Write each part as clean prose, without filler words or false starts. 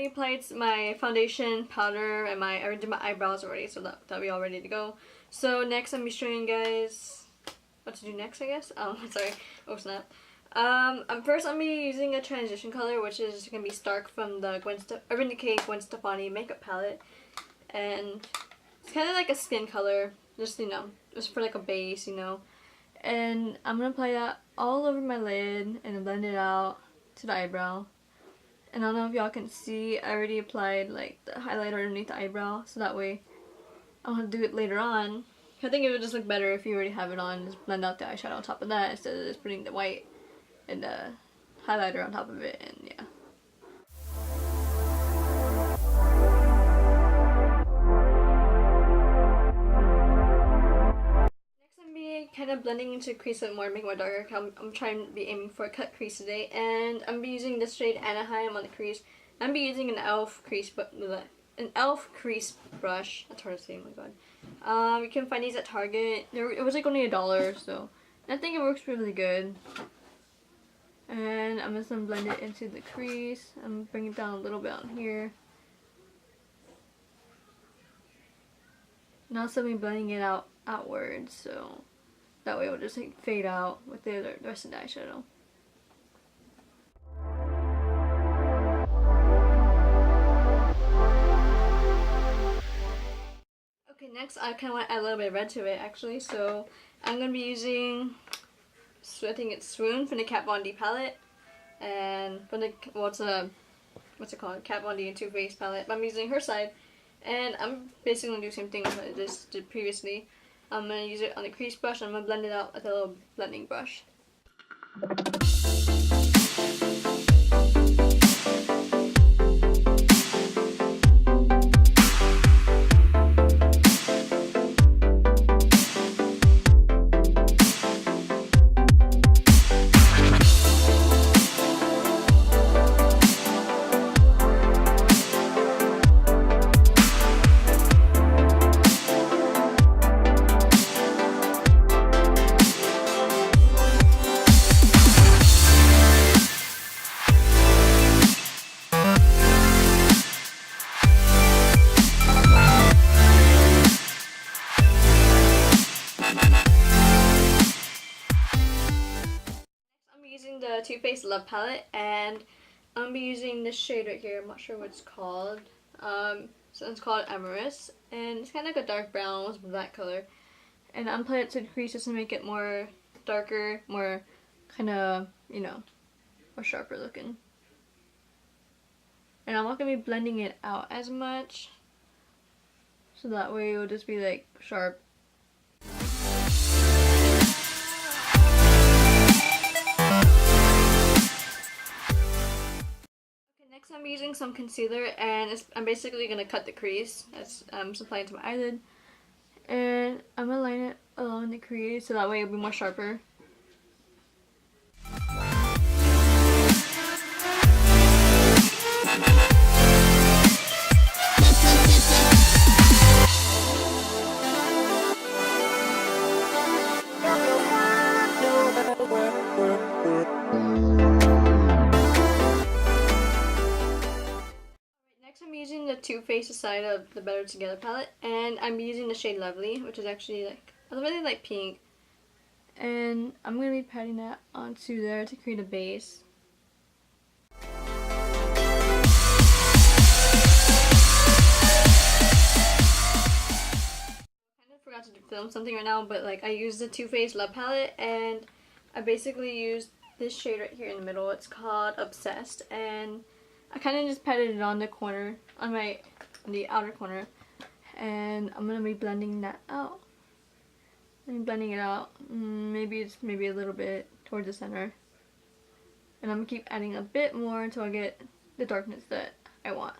applied my foundation, powder, and I did my eyebrows already, so that'll be all ready to go. So next I'm going to be showing you guys what to do next, I guess. Oh, sorry. Oh, snap. First I'm going to be using a transition color, which is going to be Stark from the Urban Decay Gwen Stefani makeup palette. And it's kind of like a skin color, just, you know, just for like a base, you know. And I'm going to apply that all over my lid and blend it out to the eyebrow. And I don't know if y'all can see, I already applied like the highlighter underneath the eyebrow, so that way I'll have to do it later on. I think it would just look better if you already have it on, just blend out the eyeshadow on top of that instead of just putting the white and the highlighter on top of it, and yeah. Kind of blending into the crease a bit more, making it more darker. I'm trying to be aiming for a cut crease today, and I'm be using this shade Anaheim on the crease. I'm be using an elf crease brush. That's hard to say. Oh my god. You can find these at Target. It was like only $1, so I think it works really good. And I'm just gonna blend it into the crease. I'm bringing it down a little bit on here. Now I'm blending it outwards, so that way it will just like fade out with the rest of the eyeshadow. Okay, next I kind of want to add a little bit of red to it actually, so I'm going to be using, I think it's Swoon from the Kat Von D palette, and from the, what's it called, Kat Von D and Too Faced palette, but I'm using her side, and I'm basically going to do the same thing as I just did previously. I'm going to use it on the crease brush, and I'm going to blend it out with a little blending brush. The Too Faced Love palette, and I'm gonna be using this shade right here. I'm not sure what it's called. So it's called Amorous, and it's kind of like a dark brown with that color. And I'm applying it to the crease just to make it more darker, more kind of, you know, more sharper looking. And I'm not gonna be blending it out as much, so that way it will just be like sharp. Next I'm using some concealer, and I'm basically going to cut the crease. I'm just applying it to my eyelid. And I'm going to line it along the crease so that way it'll be more sharper. I'm using the Too Faced side of the Better Together palette, and I'm using the shade Lovely, which is actually like, I really like pink. And I'm going to be patting that onto there to create a base. I kind of forgot to film something right now, but like I used the Too Faced Love palette, and I basically used this shade right here in the middle. It's called Obsessed, and I kind of just patted it on the corner, on the outer corner, and I'm gonna be blending that out. I'm blending it out, maybe a little bit towards the center, and I'm gonna keep adding a bit more until I get the darkness that I want.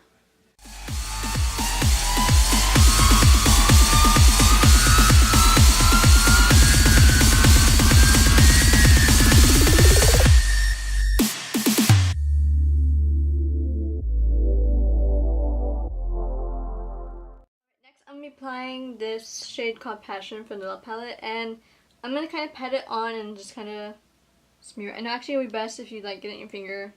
Applying this shade called Passion from the Love palette, and I'm gonna kind of pat it on and just kind of smear it. And actually it would be best if you like get it in your finger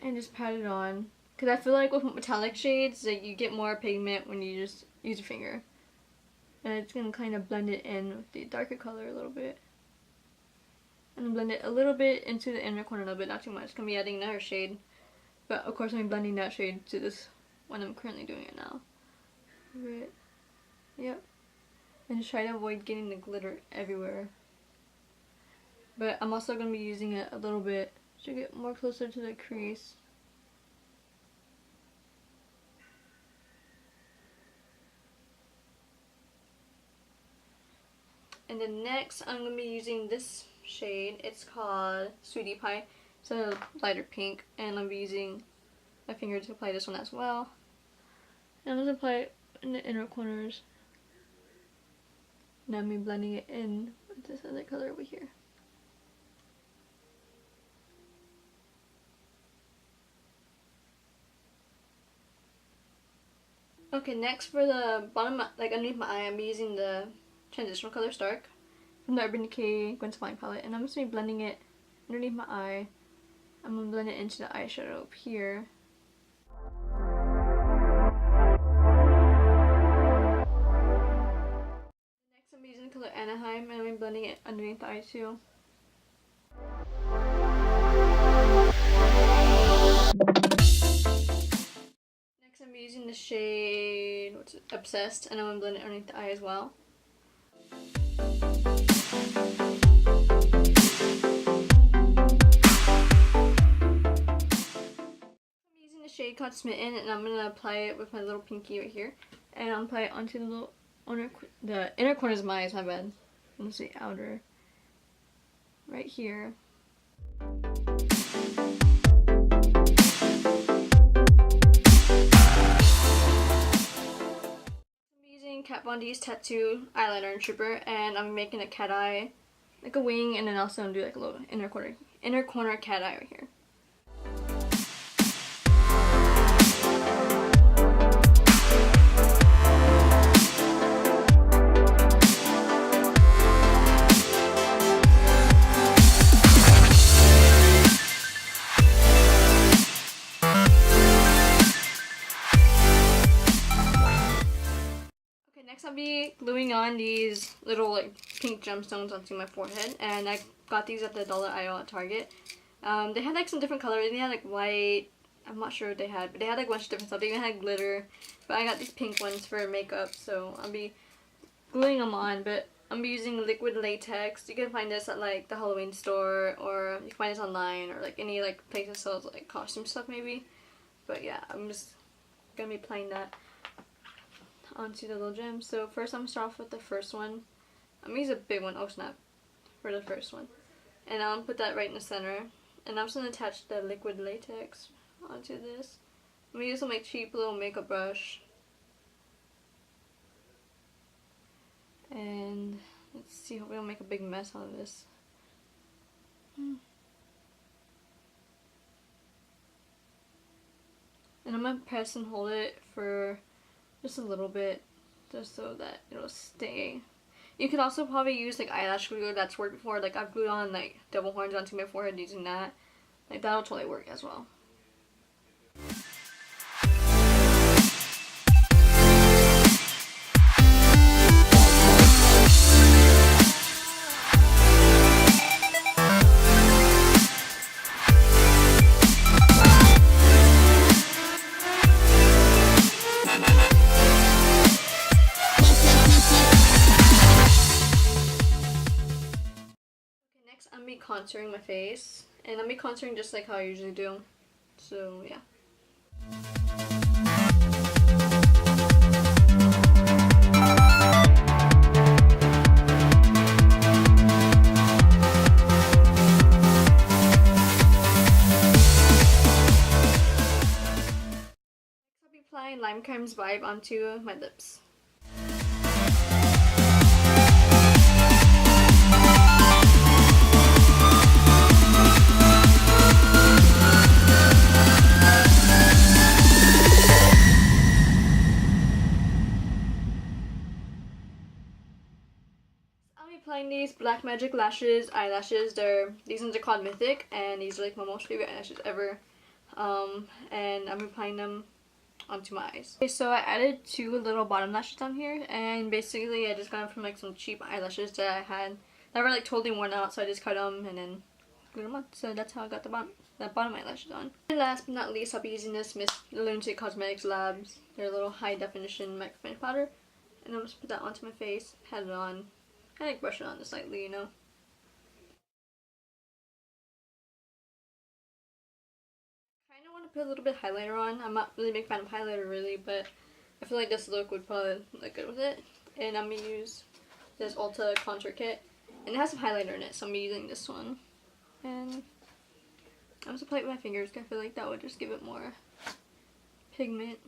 and just pat it on Because I feel like with metallic shades, like, you get more pigment when you just use your finger. And it's going to kind of blend it in with the darker color a little bit. And blend it a little bit into the inner corner a little bit, not too much. It's going to be adding another shade. But of course I'm blending that shade to this one I'm currently doing it now. Right. Yep. And just try to avoid getting the glitter everywhere. But I'm also going to be using it a little bit to get more closer to the crease. And then next I'm going to be using this shade. It's called Sweetie Pie. It's a lighter pink. And I'm going to be using my finger to apply this one as well. And I'm going to apply it in the inner corners. Now I'm blending it in with this other color over here. Okay, next for the bottom, like underneath my eye, I'm using the transitional color Stark from the Urban Decay Gwen Stefani palette, and I'm just going to be blending it underneath my eye. I'm going to blend it into the eyeshadow up here. Next I'm using the color Anaheim, and I'm blending it underneath the eye too. Next I'm using the shade, what's it, Obsessed, and I'm going to blend it underneath the eye as well. Shade called Smitten, and I'm gonna apply it with my little pinky right here, and I'll apply it onto the little the inner corners of my eyes. My bad. Let's see, outer, right here. I'm using Kat Von D's Tattoo eyeliner and trooper, and I'm making a cat eye, like a wing, and then also do like a little inner corner cat eye right here. Next I'll be gluing on these little like pink gemstones onto my forehead, and I got these at the dollar aisle at Target. They had like some different colors. They had like white, I'm not sure what they had, but they had like a bunch of different stuff. They even had glitter, but I got these pink ones for makeup, so I'll be gluing them on. But I'm be using liquid latex. You can find this at like the Halloween store, or you can find this online, or like any like place that sells like costume stuff maybe. But yeah, I'm just gonna be applying that onto the little gems. So first I'm gonna start off with the first one. I'm gonna use a big one, oh snap, for the first one. And I'll put that right in the center. And I'm just gonna attach the liquid latex onto this. I'm gonna use my cheap little makeup brush. And let's see, hope we don't make a big mess out of this. And I'm gonna press and hold it for just a little bit, just so that it'll stay. You could also probably use like eyelash glue that's worked before. Like I've glued on like devil horns onto my forehead using that. Like that'll totally work as well. I'm be contouring my face, and I'm be contouring just like how I usually do. So yeah. I'll be applying Lime Crime's Vibe onto my lips. Applying these Black Magic Lashes eyelashes. These ones are called Mythic, and these are like my most favorite eyelashes ever. and I'm applying them onto my eyes. Okay, so I added 2 little bottom lashes on here, and basically I just got them from like some cheap eyelashes that I had that were like totally worn out, so I just cut them and then glued them on. So that's how I got the bottom eyelashes on. And last but not least, I'll be using this Miss Lunatic Cosmetics Labs, their little high definition microfinish powder, and I'm just put that onto my face, pat it on, and like brush it on just slightly, you know. I kind of want to put a little bit of highlighter on. I'm not really a big fan of highlighter really, but I feel like this look would probably look good with it. And I'm going to use this Ulta contour kit. And it has some highlighter in it, so I'm using this one. And I'm just applying it with my fingers because I feel like that would just give it more pigment.